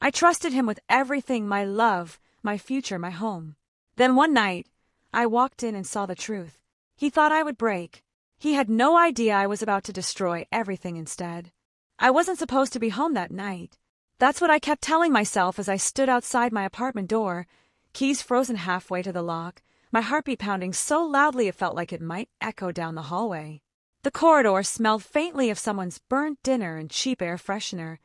I trusted him with everything, my love, my future, my home. Then one night, I walked in and saw the truth. He thought I would break. He had no idea I was about to destroy everything instead. I wasn't supposed to be home that night. That's what I kept telling myself as I stood outside my apartment door, keys frozen halfway to the lock, my heartbeat pounding so loudly it felt like it might echo down the hallway. The corridor smelled faintly of someone's burnt dinner and cheap air freshener,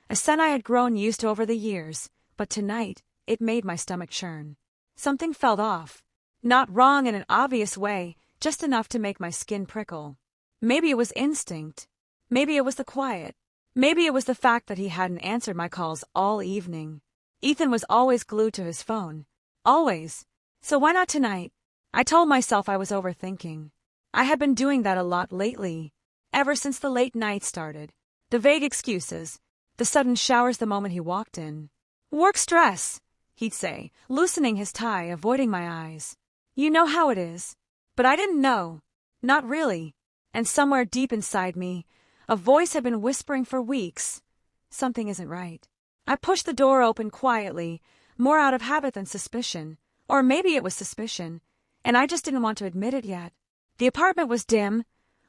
a scent I had grown used to over the years, but tonight it made my stomach churn. Something felt off. Not wrong in an obvious way, just enough to make my skin prickle. Maybe it was instinct. Maybe it was the quiet. Maybe it was the fact that he hadn't answered my calls all evening. Ethan was always glued to his phone. Always. So why not tonight? I told myself I was overthinking. I had been doing that a lot lately, ever since the late night started. The vague excuses, the sudden showers the moment he walked in. Work stress, he'd say, loosening his tie, avoiding my eyes. You know how it is. But I didn't know. Not really. And somewhere deep inside me, a voice had been whispering for weeks. Something isn't right. I pushed the door open quietly, more out of habit than suspicion. Or maybe it was suspicion, and I just didn't want to admit it yet. The apartment was dim,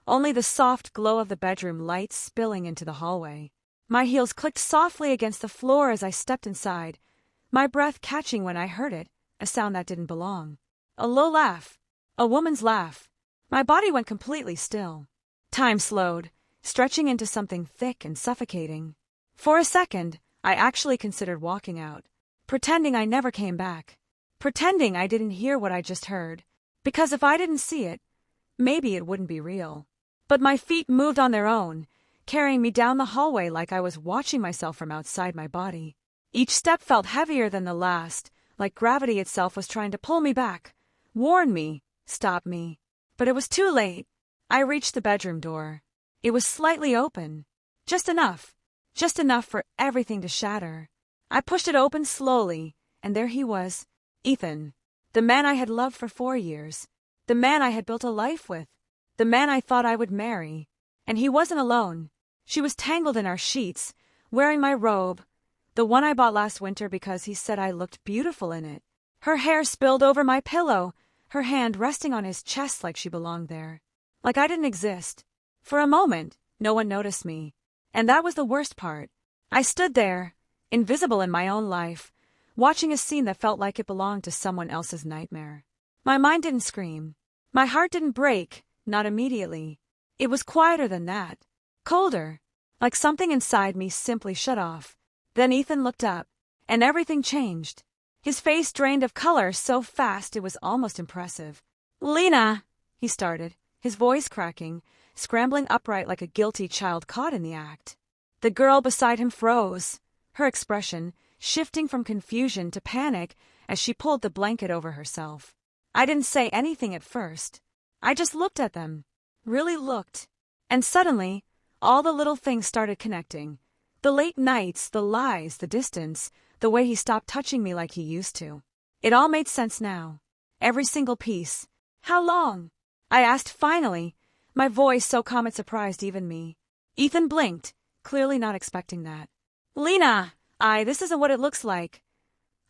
only the soft glow of the bedroom light spilling into the hallway. My heels clicked softly against the floor as I stepped inside, my breath catching when I heard it, a sound that didn't belong. A low laugh. A woman's laugh. My body went completely still. Time slowed, stretching into something thick and suffocating. For a second, I actually considered walking out, pretending I never came back. Pretending I didn't hear what I just heard, because if I didn't see it, maybe it wouldn't be real. But my feet moved on their own, carrying me down the hallway like I was watching myself from outside my body. Each step felt heavier than the last, like gravity itself was trying to pull me back, warn me, stop me. But it was too late. I reached the bedroom door. It was slightly open. Just enough for everything to shatter. I pushed it open slowly, and there he was. Ethan, the man I had loved for 4 years, the man I had built a life with, the man I thought I would marry. And he wasn't alone. She was tangled in our sheets, wearing my robe, the one I bought last winter because he said I looked beautiful in it. Her hair spilled over my pillow, her hand resting on his chest like she belonged there. Like I didn't exist. For a moment, no one noticed me. And that was the worst part. I stood there, invisible in my own life, watching a scene that felt like it belonged to someone else's nightmare. My mind didn't scream. My heart didn't break, not immediately. It was quieter than that. Colder. Like something inside me simply shut off. Then Ethan looked up, and everything changed. His face drained of color so fast it was almost impressive. "Lena," he started, his voice cracking, scrambling upright like a guilty child caught in the act. The girl beside him froze, her expression shifting from confusion to panic as she pulled the blanket over herself. I didn't say anything at first. I just looked at them. Really looked. And suddenly, all the little things started connecting. The late nights, the lies, the distance, the way he stopped touching me like he used to. It all made sense now. Every single piece. "How long?" I asked finally, my voice so calm it surprised even me. Ethan blinked, clearly not expecting that. "Lena, this isn't what it looks like."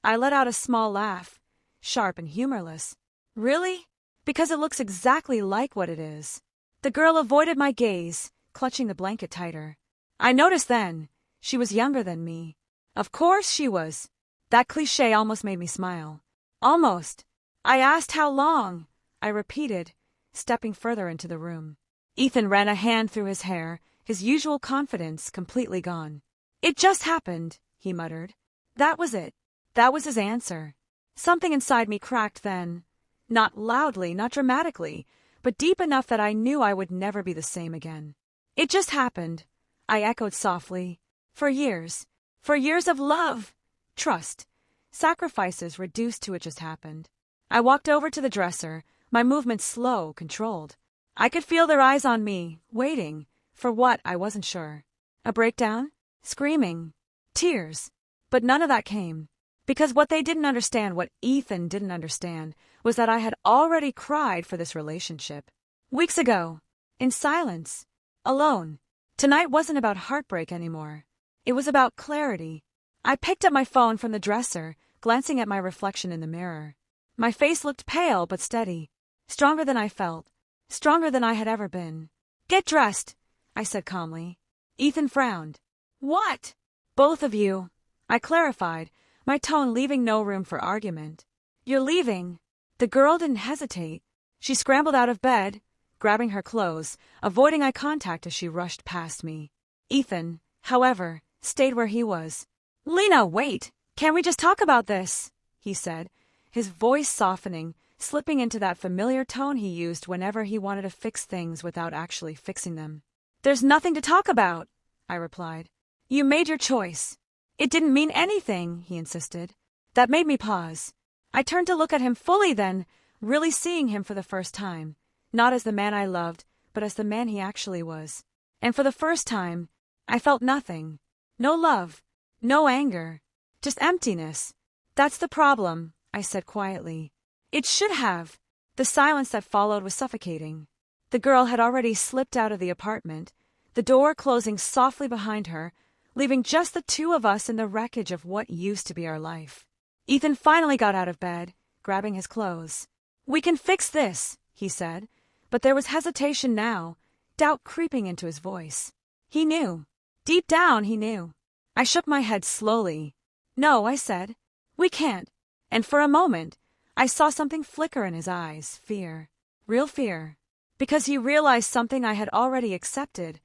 I let out a small laugh, sharp and humorless. "Really? Because it looks exactly like what it is." The girl avoided my gaze, clutching the blanket tighter. I noticed then, she was younger than me. Of course she was. That cliché almost made me smile. Almost. "I asked how long," I repeated, stepping further into the room. Ethan ran a hand through his hair, his usual confidence completely gone. "It just happened," he muttered. That was it. That was his answer. Something inside me cracked then. Not loudly, not dramatically, but deep enough that I knew I would never be the same again. "It just happened," I echoed softly. For years of love, trust, sacrifices reduced to it just happened. I walked over to the dresser, my movements slow, controlled. I could feel their eyes on me, waiting. For what, I wasn't sure. A breakdown? Screaming? Tears? But none of that came. Because what they didn't understand, what Ethan didn't understand, was that I had already cried for this relationship. Weeks ago. In silence. Alone. Tonight wasn't about heartbreak anymore. It was about clarity. I picked up my phone from the dresser, glancing at my reflection in the mirror. My face looked pale but steady, stronger than I felt, stronger than I had ever been. "Get dressed," I said calmly. Ethan frowned. "What?" "Both of you," I clarified, my tone leaving no room for argument. "You're leaving." The girl didn't hesitate. She scrambled out of bed, grabbing her clothes, avoiding eye contact as she rushed past me. Ethan, however, stayed where he was. "Lena, wait! Can't we just talk about this?" he said, his voice softening, slipping into that familiar tone he used whenever he wanted to fix things without actually fixing them. "There's nothing to talk about," I replied. "You made your choice." "It didn't mean anything," he insisted. That made me pause. I turned to look at him fully then, really seeing him for the first time, not as the man I loved, but as the man he actually was. And for the first time, I felt nothing. No love. No anger. Just emptiness. "That's the problem," I said quietly. "It should have." The silence that followed was suffocating. The girl had already slipped out of the apartment, the door closing softly behind her, leaving just the two of us in the wreckage of what used to be our life. Ethan finally got out of bed, grabbing his clothes. "We can fix this," he said, but there was hesitation now, doubt creeping into his voice. He knew. Deep down, he knew. I shook my head slowly. "No," I said. "We can't." And for a moment, I saw something flicker in his eyes, fear. Real fear. Because he realized something I had already accepted.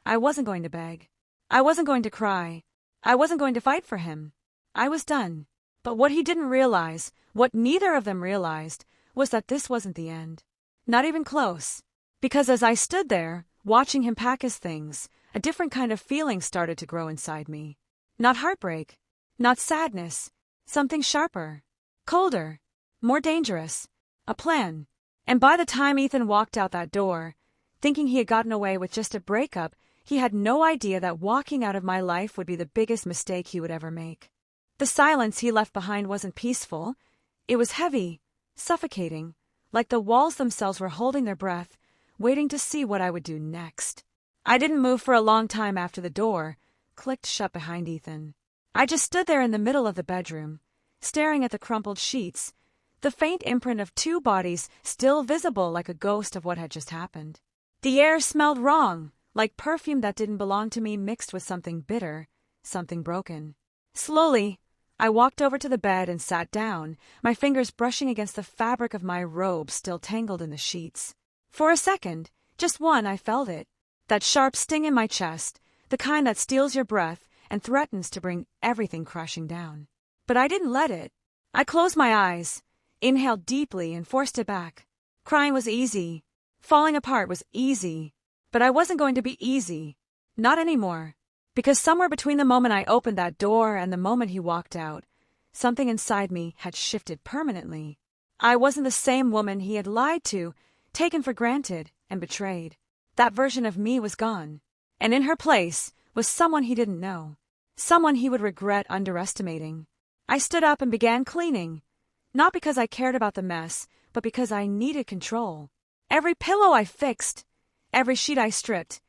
I wasn't going to beg. I wasn't going to cry. I wasn't going to fight for him. I was done. But what he didn't realize, what neither of them realized, was that this wasn't the end. Not even close. Because as I stood there, watching him pack his things, a different kind of feeling started to grow inside me. Not heartbreak. Not sadness. Something sharper. Colder. More dangerous. A plan. And by the time Ethan walked out that door, thinking he had gotten away with just a breakup, he had no idea that walking out of my life would be the biggest mistake he would ever make. The silence he left behind wasn't peaceful. It was heavy, suffocating, like the walls themselves were holding their breath, waiting to see what I would do next. I didn't move for a long time after the door clicked shut behind Ethan. I just stood there in the middle of the bedroom, staring at the crumpled sheets, the faint imprint of two bodies still visible like a ghost of what had just happened. The air smelled wrong, like perfume that didn't belong to me mixed with something bitter, something broken. Slowly, I walked over to the bed and sat down, my fingers brushing against the fabric of my robe still tangled in the sheets. For a second, just one, I felt it. That sharp sting in my chest, the kind that steals your breath and threatens to bring everything crashing down. But I didn't let it. I closed my eyes, inhaled deeply and forced it back. Crying was easy. Falling apart was easy. But I wasn't going to be easy. Not anymore. Because somewhere between the moment I opened that door and the moment he walked out, something inside me had shifted permanently. I wasn't the same woman he had lied to, taken for granted, and betrayed. That version of me was gone. And in her place was someone he didn't know. Someone he would regret underestimating. I stood up and began cleaning. Not because I cared about the mess, but because I needed control. Every pillow I fixed, every sheet I stripped,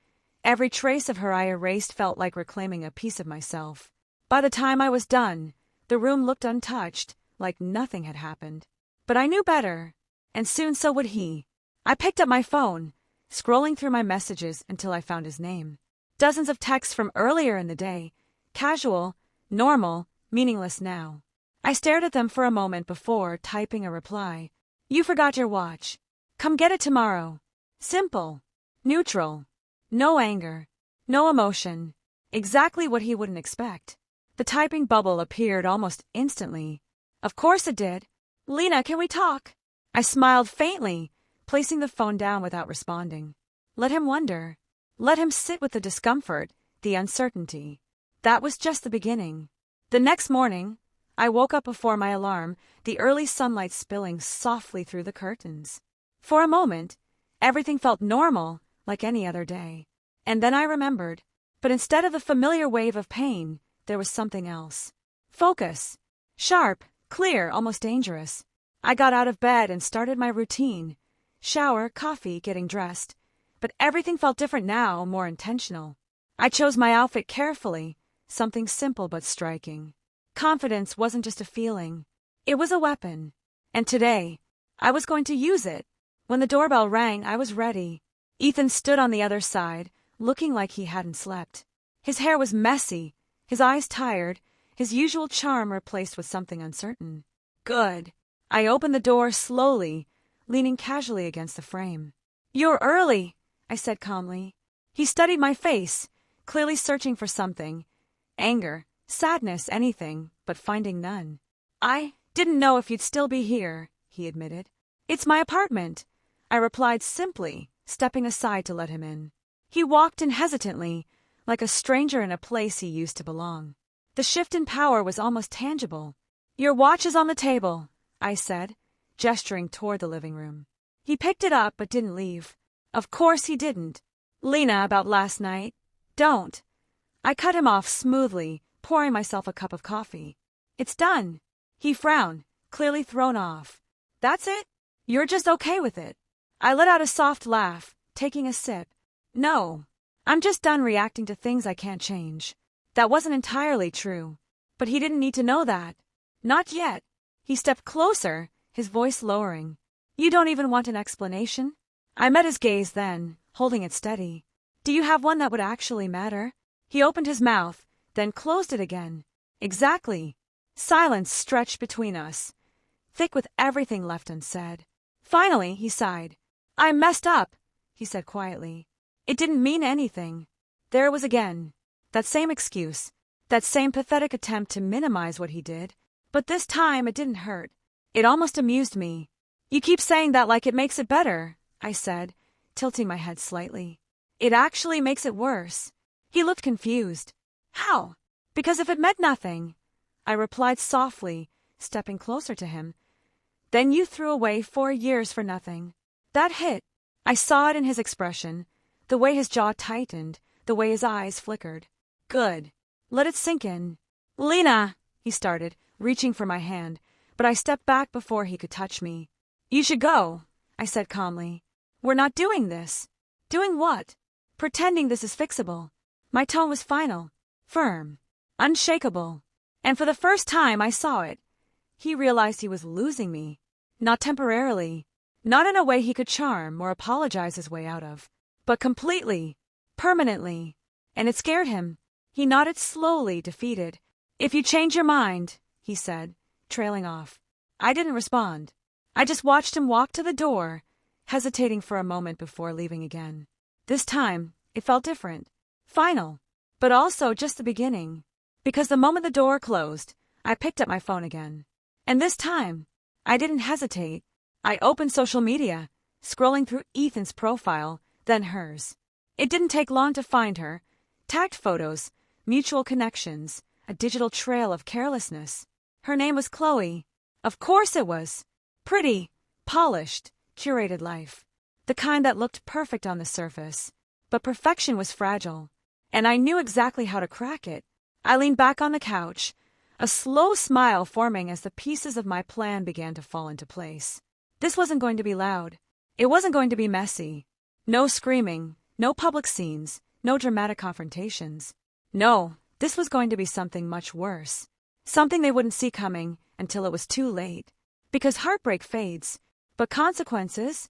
every trace of her I erased felt like reclaiming a piece of myself. By the time I was done, the room looked untouched, like nothing had happened. But I knew better, and soon so would he. I picked up my phone, scrolling through my messages until I found his name. Dozens of texts from earlier in the day, casual, normal, meaningless now. I stared at them for a moment before typing a reply. "You forgot your watch. Come get it tomorrow." Simple. Neutral. No anger. No emotion. Exactly what he wouldn't expect. The typing bubble appeared almost instantly. Of course it did. "Lena, can we talk?" I smiled faintly, placing the phone down without responding. Let him wonder. Let him sit with the discomfort, the uncertainty. That was just the beginning. The next morning, I woke up before my alarm, the early sunlight spilling softly through the curtains. For a moment, everything felt normal, like any other day. And then I remembered. But instead of the familiar wave of pain, there was something else. Focus. Sharp, clear, almost dangerous. I got out of bed and started my routine. Shower, coffee, getting dressed. But everything felt different now, more intentional. I chose my outfit carefully, something simple but striking. Confidence wasn't just a feeling. It was a weapon. And today, I was going to use it. When the doorbell rang, I was ready. Ethan stood on the other side, looking like he hadn't slept. His hair was messy, his eyes tired, his usual charm replaced with something uncertain. Good. I opened the door slowly, leaning casually against the frame. "You're early," I said calmly. He studied my face, clearly searching for something. Anger, sadness, anything, but finding none. "I didn't know if you'd still be here," he admitted. "It's my apartment," I replied simply, stepping aside to let him in. He walked in hesitantly, like a stranger in a place he used to belong. The shift in power was almost tangible. "Your watch is on the table," I said, gesturing toward the living room. He picked it up but didn't leave. Of course he didn't. "Lena, about last night." "Don't." I cut him off smoothly, pouring myself a cup of coffee. "It's done." He frowned, clearly thrown off. "That's it? You're just okay with it?" I let out a soft laugh, taking a sip. "No. I'm just done reacting to things I can't change." That wasn't entirely true. But he didn't need to know that. Not yet. He stepped closer, his voice lowering. "You don't even want an explanation?" I met his gaze then, holding it steady. "Do you have one that would actually matter?" He opened his mouth, then closed it again. "Exactly." Silence stretched between us, thick with everything left unsaid. Finally, he sighed. "I messed up," he said quietly. "It didn't mean anything." There it was again. That same excuse. That same pathetic attempt to minimize what he did. But this time it didn't hurt. It almost amused me. "You keep saying that like it makes it better," I said, tilting my head slightly. "It actually makes it worse." He looked confused. "How?" "Because if it meant nothing," I replied softly, stepping closer to him, "then you threw away 4 years for nothing." That hit. I saw it in his expression, the way his jaw tightened, the way his eyes flickered. Good. Let it sink in. "Lena," he started, reaching for my hand, but I stepped back before he could touch me. "You should go," I said calmly. "We're not doing this." "Doing what?" "Pretending this is fixable." My tone was final, firm, unshakable. And for the first time I saw it. He realized he was losing me. Not temporarily. Not in a way he could charm or apologize his way out of. But completely. Permanently. And it scared him. He nodded slowly, defeated. "If you change your mind," he said, trailing off. I didn't respond. I just watched him walk to the door, hesitating for a moment before leaving again. This time, it felt different. Final. But also just the beginning. Because the moment the door closed, I picked up my phone again. And this time, I didn't hesitate. I opened social media, scrolling through Ethan's profile, then hers. It didn't take long to find her. Tagged photos, mutual connections, a digital trail of carelessness. Her name was Chloe. Of course it was. Pretty, polished, curated life. The kind that looked perfect on the surface. But perfection was fragile. And I knew exactly how to crack it. I leaned back on the couch, a slow smile forming as the pieces of my plan began to fall into place. This wasn't going to be loud. It wasn't going to be messy. No screaming, no public scenes, no dramatic confrontations. No, this was going to be something much worse. Something they wouldn't see coming until it was too late. Because heartbreak fades, but consequences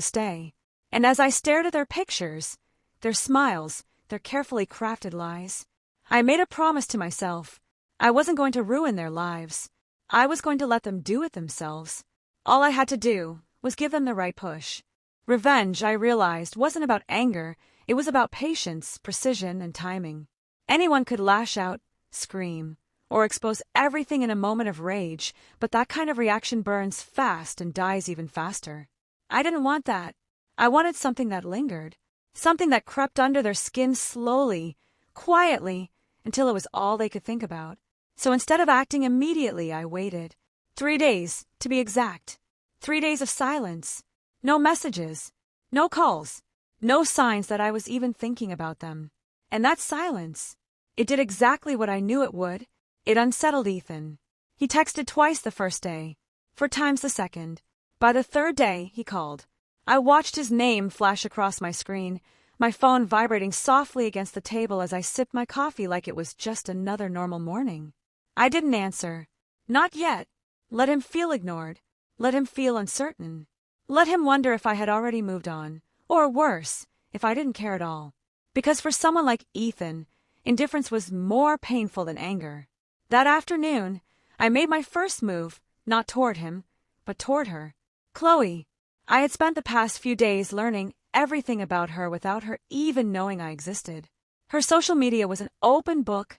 stay. And as I stared at their pictures, their smiles, their carefully crafted lies, I made a promise to myself. I wasn't going to ruin their lives. I was going to let them do it themselves. All I had to do was give them the right push. Revenge, I realized, wasn't about anger. It was about patience, precision, and timing. Anyone could lash out, scream, or expose everything in a moment of rage, but that kind of reaction burns fast and dies even faster. I didn't want that. I wanted something that lingered. Something that crept under their skin slowly, quietly, until it was all they could think about. So instead of acting immediately, I waited. 3 days, to be exact. 3 days of silence. No messages. No calls. No signs that I was even thinking about them. And that silence, it did exactly what I knew it would. It unsettled Ethan. He texted twice the first day, 4 times the second. By the 3rd day, he called. I watched his name flash across my screen, my phone vibrating softly against the table as I sipped my coffee like it was just another normal morning. I didn't answer. Not yet. Let him feel ignored. Let him feel uncertain. Let him wonder if I had already moved on. Or worse, if I didn't care at all. Because for someone like Ethan, indifference was more painful than anger. That afternoon, I made my first move, not toward him, but toward her. Chloe. I had spent the past few days learning everything about her without her even knowing I existed. Her social media was an open book,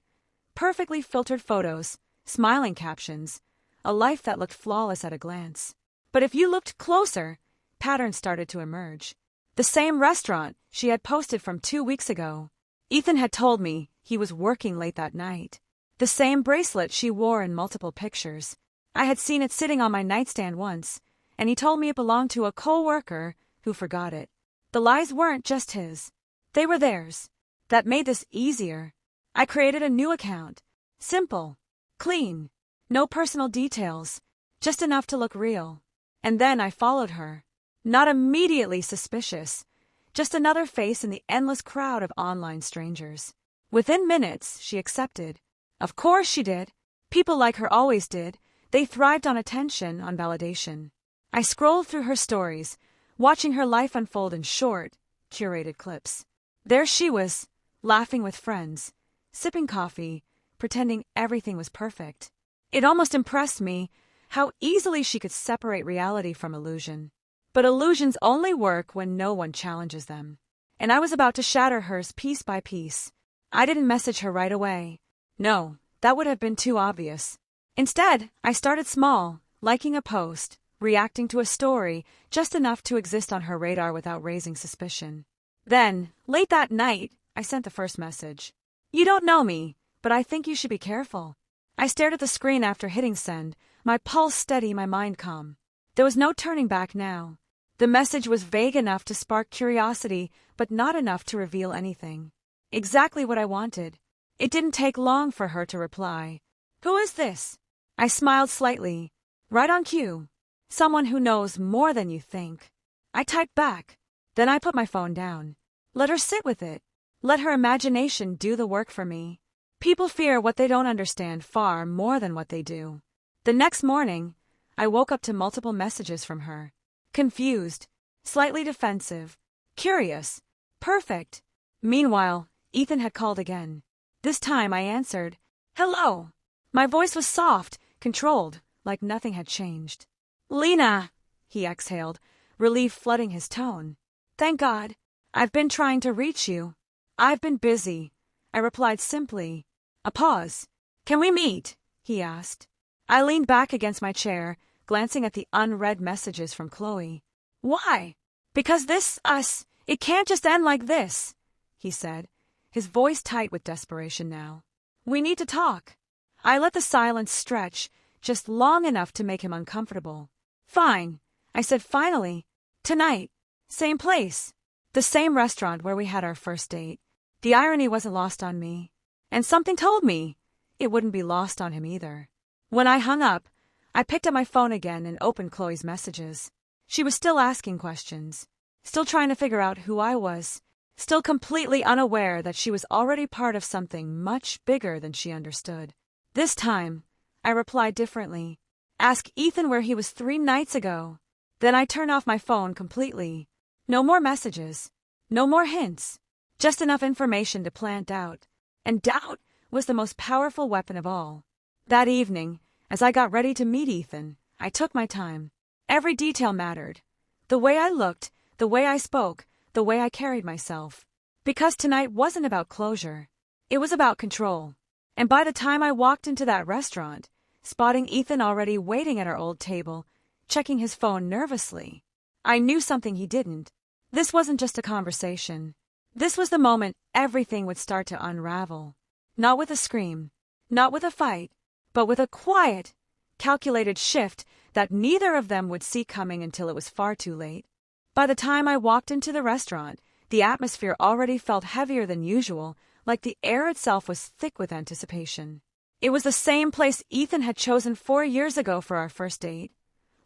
perfectly filtered photos, smiling captions, a life that looked flawless at a glance. But if you looked closer, patterns started to emerge. The same restaurant she had posted from 2 weeks ago. Ethan had told me he was working late that night. The same bracelet she wore in multiple pictures. I had seen it sitting on my nightstand once, and he told me it belonged to a co-worker who forgot it. The lies weren't just his. They were theirs. That made this easier. I created a new account. Simple. Clean. No personal details. Just enough to look real. And then I followed her. Not immediately suspicious. Just another face in the endless crowd of online strangers. Within minutes, she accepted. Of course she did. People like her always did. They thrived on attention, on validation. I scrolled through her stories, watching her life unfold in short, curated clips. There she was, laughing with friends, sipping coffee, pretending everything was perfect. It almost impressed me how easily she could separate reality from illusion. But illusions only work when no one challenges them. And I was about to shatter hers piece by piece. I didn't message her right away. No, that would have been too obvious. Instead, I started small, liking a post, reacting to a story, just enough to exist on her radar without raising suspicion. Then, late that night, I sent the first message. You don't know me, but I think you should be careful. I stared at the screen after hitting send, my pulse steady, my mind calm. There was no turning back now. The message was vague enough to spark curiosity, but not enough to reveal anything. Exactly what I wanted. It didn't take long for her to reply. Who is this? I smiled slightly. Right on cue. Someone who knows more than you think. I typed back. Then I put my phone down. Let her sit with it. Let her imagination do the work for me. People fear what they don't understand far more than what they do. The next morning, I woke up to multiple messages from her. Confused, slightly defensive, curious, perfect. Meanwhile, Ethan had called again. This time I answered, Hello. My voice was soft, controlled, like nothing had changed. Lena, he exhaled, relief flooding his tone. Thank God. I've been trying to reach you. I've been busy. I replied simply. A pause. Can we meet? He asked. I leaned back against my chair, glancing at the unread messages from Chloe. Why? Because us, it can't just end like this, he said, his voice tight with desperation now. We need to talk. I let the silence stretch, just long enough to make him uncomfortable. Fine, I said finally. Tonight. Same place. The same restaurant where we had our first date. The irony wasn't lost on me. And something told me it wouldn't be lost on him either. When I hung up, I picked up my phone again and opened Chloe's messages. She was still asking questions, still trying to figure out who I was, still completely unaware that she was already part of something much bigger than she understood. This time, I replied differently. Ask Ethan where he was 3 nights ago. Then I turned off my phone completely. No more messages. No more hints. Just enough information to plant doubt. And doubt was the most powerful weapon of all. That evening, as I got ready to meet Ethan, I took my time. Every detail mattered. The way I looked, the way I spoke, the way I carried myself. Because tonight wasn't about closure. It was about control. And by the time I walked into that restaurant, spotting Ethan already waiting at our old table, checking his phone nervously, I knew something he didn't. This wasn't just a conversation. This was the moment everything would start to unravel. Not with a scream, not with a fight, but with a quiet, calculated shift that neither of them would see coming until it was far too late. By the time I walked into the restaurant, the atmosphere already felt heavier than usual, like the air itself was thick with anticipation. It was the same place Ethan had chosen 4 years ago for our first date.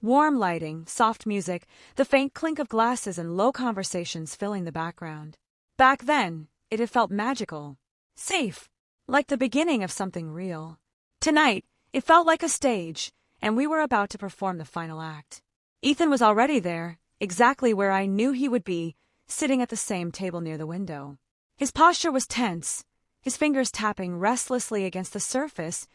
Warm lighting, soft music, the faint clink of glasses and low conversations filling the background. Back then, it had felt magical, safe, like the beginning of something real. Tonight, it felt like a stage, and we were about to perform the final act. Ethan was already there, exactly where I knew he would be, sitting at the same table near the window. His posture was tense, his fingers tapping restlessly against the surface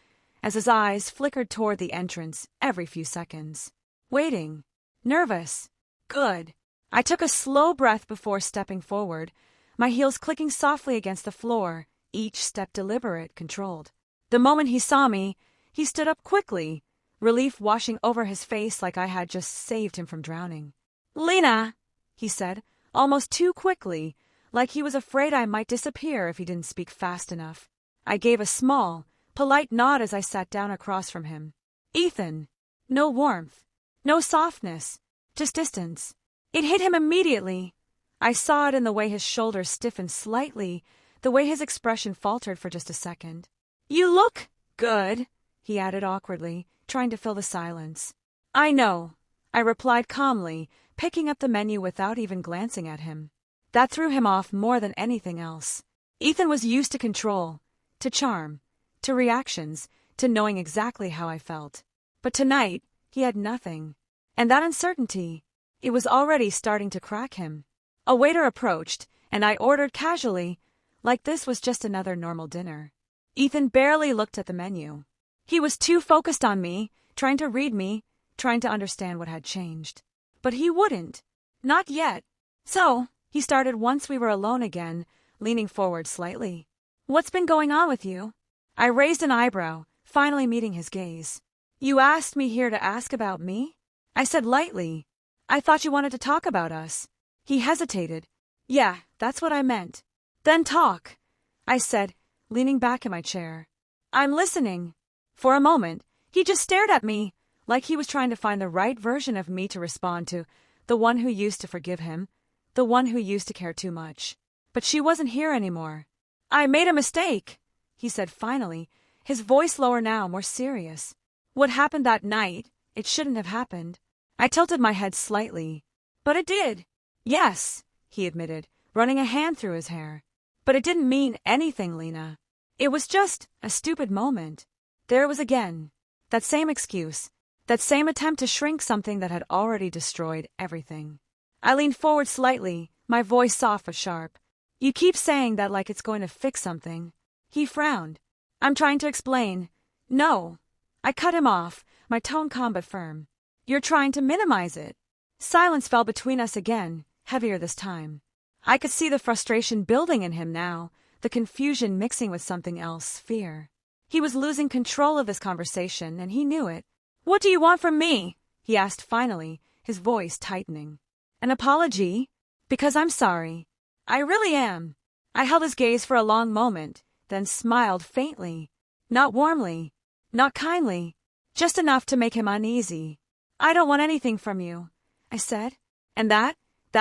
as his eyes flickered toward the entrance every few seconds. Waiting. Nervous. Good. I took a slow breath before stepping forward, my heels clicking softly against the floor, each step deliberate, controlled. The moment he saw me, he stood up quickly, relief washing over his face like I had just saved him from drowning. "Lena," he said, almost too quickly, like he was afraid I might disappear if he didn't speak fast enough. I gave a small, polite nod as I sat down across from him. Ethan. No warmth. No softness. Just distance. It hit him immediately. I saw it in the way his shoulders stiffened slightly, the way his expression faltered for just a second. "You look good," he added awkwardly, trying to fill the silence. "I know," I replied calmly, picking up the menu without even glancing at him. That threw him off more than anything else. Ethan was used to control, to charm, to reactions, to knowing exactly how I felt. But tonight, he had nothing. And that uncertainty, it was already starting to crack him. A waiter approached, and I ordered casually, like this was just another normal dinner. Ethan barely looked at the menu. He was too focused on me, trying to read me, trying to understand what had changed. But he wouldn't. Not yet. "So," he started once we were alone again, leaning forward slightly. "What's been going on with you?" I raised an eyebrow, finally meeting his gaze. "You asked me here to ask about me?" I said lightly. "I thought you wanted to talk about us." He hesitated. "Yeah, that's what I meant." "Then talk," I said, leaning back in my chair. "I'm listening." For a moment, he just stared at me, like he was trying to find the right version of me to respond to, the one who used to forgive him, the one who used to care too much. But she wasn't here anymore. "I made a mistake," he said finally, his voice lower now, more serious. "What happened that night, it shouldn't have happened." I tilted my head slightly. "But it did." "Yes," he admitted, running a hand through his hair. "But it didn't mean anything, Lena. It was just a stupid moment." There it was again. That same excuse. That same attempt to shrink something that had already destroyed everything. I leaned forward slightly, my voice soft but sharp. "You keep saying that like it's going to fix something." He frowned. "I'm trying to explain." "No." I cut him off, my tone calm but firm. "You're trying to minimize it." Silence fell between us again, heavier this time. I could see the frustration building in him now, the confusion mixing with something else, fear. He was losing control of this conversation, and he knew it. "What do you want from me?" he asked finally, his voice tightening. "An apology?" "Because I'm sorry. I really am." I held his gaze for a long moment, then smiled faintly. Not warmly, not kindly, just enough to make him uneasy. "I don't want anything from you," I said. And that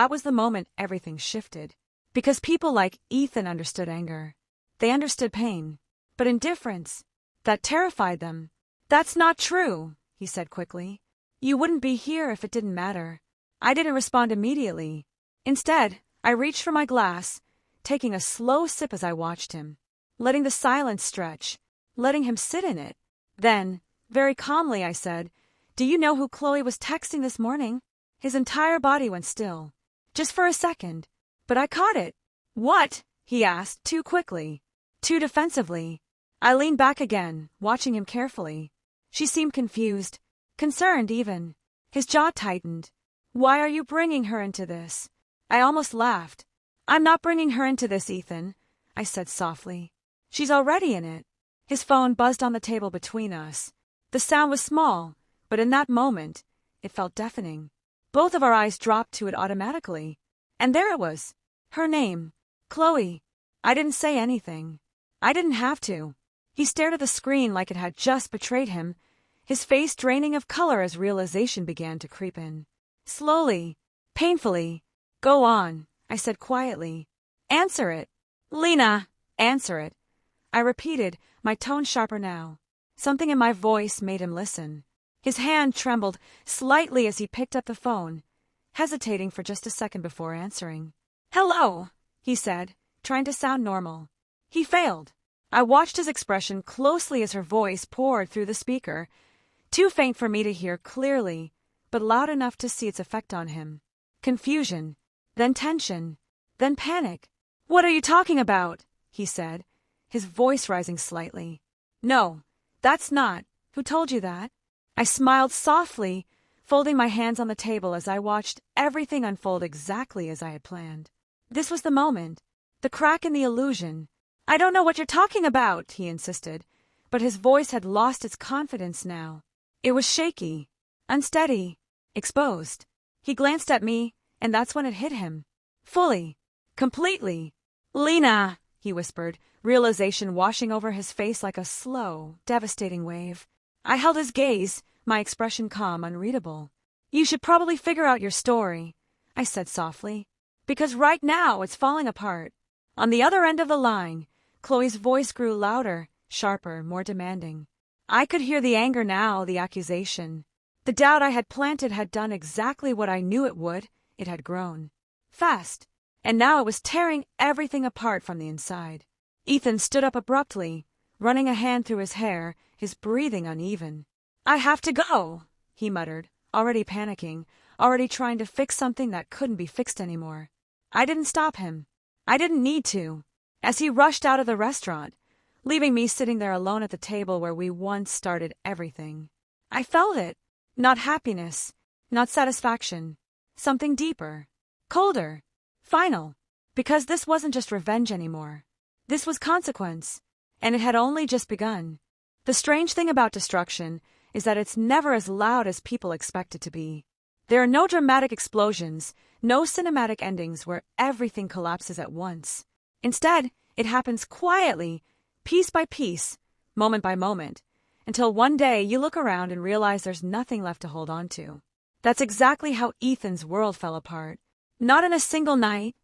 was the moment everything shifted. Because people like Ethan understood anger. They understood pain. But indifference, that terrified them. "That's not true," he said quickly. "You wouldn't be here if it didn't matter." I didn't respond immediately. Instead, I reached for my glass, taking a slow sip as I watched him, letting the silence stretch, letting him sit in it. Then, very calmly, I said, "Do you know who Chloe was texting this morning?" His entire body went still. Just for a second. But I caught it. "What?" he asked, too quickly, too defensively. I leaned back again, watching him carefully. She seemed confused, concerned even. His jaw tightened. "Why are you bringing her into this?" I almost laughed. "I'm not bringing her into this, Ethan," I said softly. "She's already in it." His phone buzzed on the table between us. The sound was small, but in that moment, it felt deafening. Both of our eyes dropped to it automatically. And there it was. Her name. Chloe. I didn't say anything. I didn't have to. He stared at the screen like it had just betrayed him, his face draining of color as realization began to creep in. Slowly, painfully. "Go on," I said quietly. "Answer it." "Lena, answer it." I repeated, my tone sharper now. Something in my voice made him listen. His hand trembled slightly as he picked up the phone, hesitating for just a second before answering. "Hello," he said, trying to sound normal. He failed. I watched his expression closely as her voice poured through the speaker, too faint for me to hear clearly, but loud enough to see its effect on him. Confusion, then tension, then panic. "What are you talking about?" he said, his voice rising slightly. "No, that's not. Who told you that?" I smiled softly, folding my hands on the table as I watched everything unfold exactly as I had planned. This was the moment, the crack in the illusion. "I don't know what you're talking about," he insisted, but his voice had lost its confidence now. It was shaky, unsteady, exposed. He glanced at me, and that's when it hit him. Fully, completely. "Lena," he whispered, realization washing over his face like a slow, devastating wave. I held his gaze, my expression calm, unreadable. "You should probably figure out your story," I said softly, "because right now it's falling apart." On the other end of the line, Chloe's voice grew louder, sharper, more demanding. I could hear the anger now, the accusation. The doubt I had planted had done exactly what I knew it would. It had grown. Fast. And now it was tearing everything apart from the inside. Ethan stood up abruptly, running a hand through his hair, his breathing uneven. "I have to go," he muttered, already panicking, already trying to fix something that couldn't be fixed anymore. I didn't stop him. I didn't need to. As he rushed out of the restaurant, leaving me sitting there alone at the table where we once started everything. I felt it. Not happiness, not satisfaction. Something deeper, colder, final. Because this wasn't just revenge anymore. This was consequence, and it had only just begun. The strange thing about destruction is that it's never as loud as people expect it to be. There are no dramatic explosions, no cinematic endings where everything collapses at once. Instead, it happens quietly, piece by piece, moment by moment, until one day you look around and realize there's nothing left to hold on to. That's exactly how Ethan's world fell apart. Not in a single night,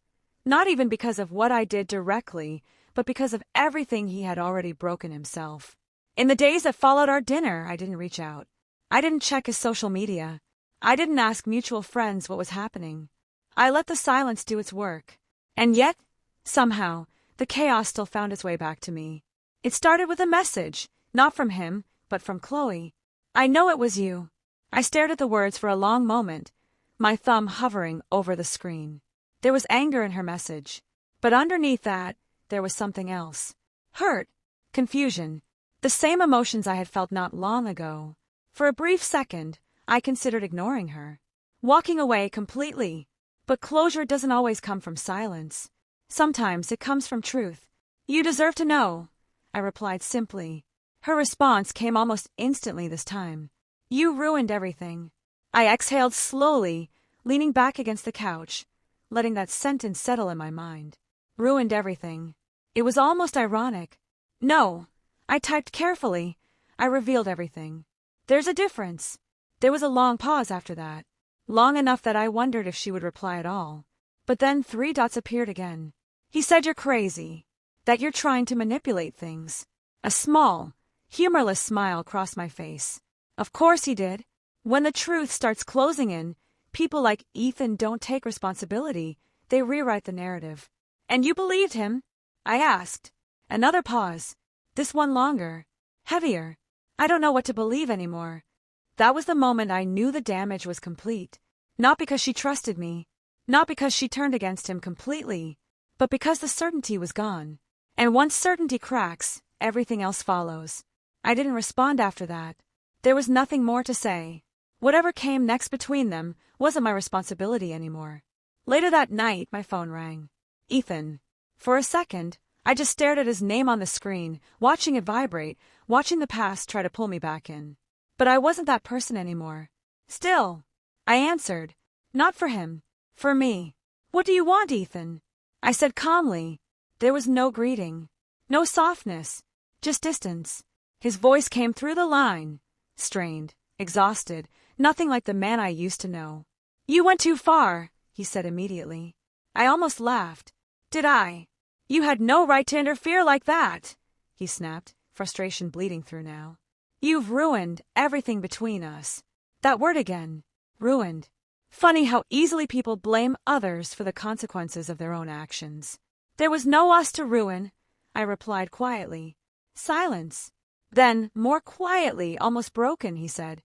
not even because of what I did directly, but because of everything he had already broken himself. In the days that followed our dinner, I didn't reach out. I didn't check his social media. I didn't ask mutual friends what was happening. I let the silence do its work. And yet, somehow, the chaos still found its way back to me. It started with a message, not from him, but from Chloe. "I know it was you." I stared at the words for a long moment, my thumb hovering over the screen. There was anger in her message, but underneath that, there was something else. Hurt, confusion, the same emotions I had felt not long ago. For a brief second, I considered ignoring her, walking away completely. But closure doesn't always come from silence. Sometimes it comes from truth. "You deserve to know," I replied simply. Her response came almost instantly this time. "You ruined everything." I exhaled slowly, leaning back against the couch, letting that sentence settle in my mind. Ruined everything. It was almost ironic. "No," I typed carefully. I revealed everything. "There's a difference." There was a long pause after that, long enough that I wondered if she would reply at all. But then 3 dots appeared again. "He said you're crazy, that you're trying to manipulate things." A small, humorless smile crossed my face. Of course he did. When the truth starts closing in, people like Ethan don't take responsibility. They rewrite the narrative. "And you believed him?" I asked. Another pause. This one longer, heavier. I don't know what to believe anymore. That was the moment I knew the damage was complete. Not because she trusted me, not because she turned against him completely, but because the certainty was gone. And once certainty cracks, everything else follows. I didn't respond after that. There was nothing more to say. Whatever came next between them wasn't my responsibility anymore. Later that night, my phone rang. Ethan. For a second, I just stared at his name on the screen, watching it vibrate, watching the past try to pull me back in. But I wasn't that person anymore. "Still," I answered. "Not for him. For me." "What do you want, Ethan?" I said calmly. There was no greeting, no softness, just distance. His voice came through the line, strained, exhausted, nothing like the man I used to know. "You went too far," he said immediately. I almost laughed. "Did I?" "You had no right to interfere like that," he snapped, frustration bleeding through now. "You've ruined everything between us." That word again. Ruined. Funny how easily people blame others for the consequences of their own actions. "There was no us to ruin," I replied quietly. Silence. Then, more quietly, almost broken, he said,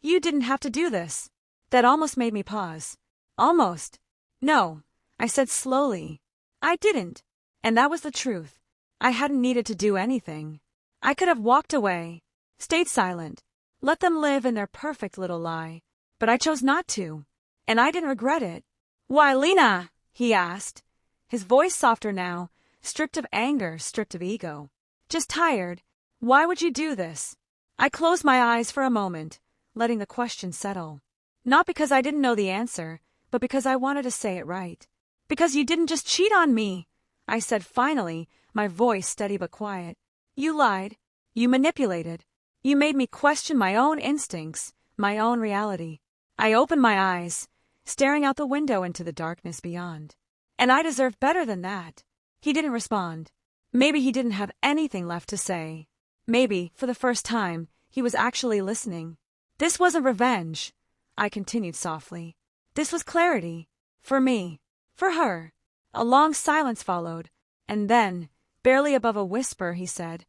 "You didn't have to do this." That almost made me pause. Almost. "No," I said slowly. "I didn't." And that was the truth. I hadn't needed to do anything. I could have walked away, stayed silent, let them live in their perfect little lie. But I chose not to. And I didn't regret it. "Why, Lena?" he asked. His voice softer now, stripped of anger, stripped of ego. "Just tired. Why would you do this?" I closed my eyes for a moment, letting the question settle. Not because I didn't know the answer, but because I wanted to say it right. "Because you didn't just cheat on me," I said finally, my voice steady but quiet. "You lied. You manipulated. You made me question my own instincts, my own reality." I opened my eyes, staring out the window into the darkness beyond. "And I deserved better than that." He didn't respond. Maybe he didn't have anything left to say. Maybe, for the first time, he was actually listening. "This wasn't revenge," I continued softly. "This was clarity. For me. For her." A long silence followed, and then, barely above a whisper, he said,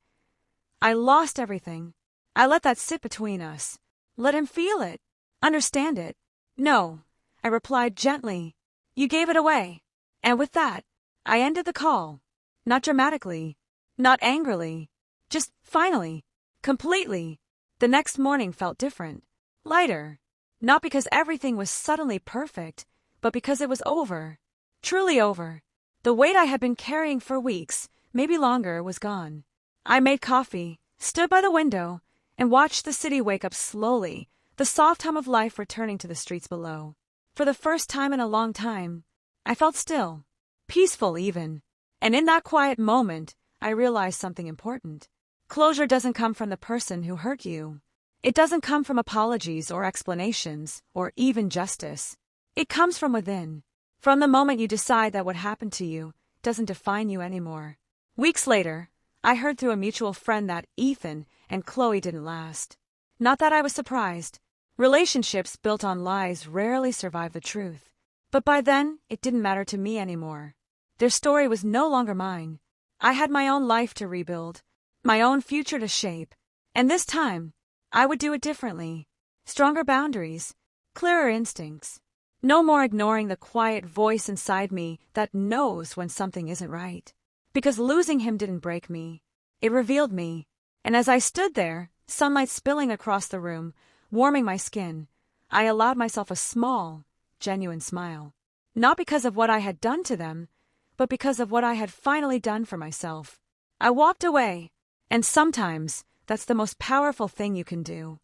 "I lost everything. I let that sit between us. Let him feel it. Understand it." "No," I replied gently. "You gave it away." And with that, I ended the call. Not dramatically, not angrily, just finally, completely. The next morning felt different, lighter. Not because everything was suddenly perfect, but because it was over. Truly over. The weight I had been carrying for weeks, maybe longer, was gone. I made coffee, stood by the window, and watched the city wake up slowly, the soft hum of life returning to the streets below. For the first time in a long time, I felt still, peaceful even. And in that quiet moment, I realized something important. Closure doesn't come from the person who hurt you. It doesn't come from apologies or explanations, or even justice. It comes from within. From the moment you decide that what happened to you doesn't define you anymore. Weeks later, I heard through a mutual friend that Ethan and Chloe didn't last. Not that I was surprised. Relationships built on lies rarely survive the truth. But by then, it didn't matter to me anymore. Their story was no longer mine. I had my own life to rebuild, my own future to shape. And this time, I would do it differently. Stronger boundaries, clearer instincts. No more ignoring the quiet voice inside me that knows when something isn't right. Because losing him didn't break me. It revealed me. And as I stood there, sunlight spilling across the room, warming my skin, I allowed myself a small, genuine smile. Not because of what I had done to them, but because of what I had finally done for myself. I walked away, and sometimes that's the most powerful thing you can do.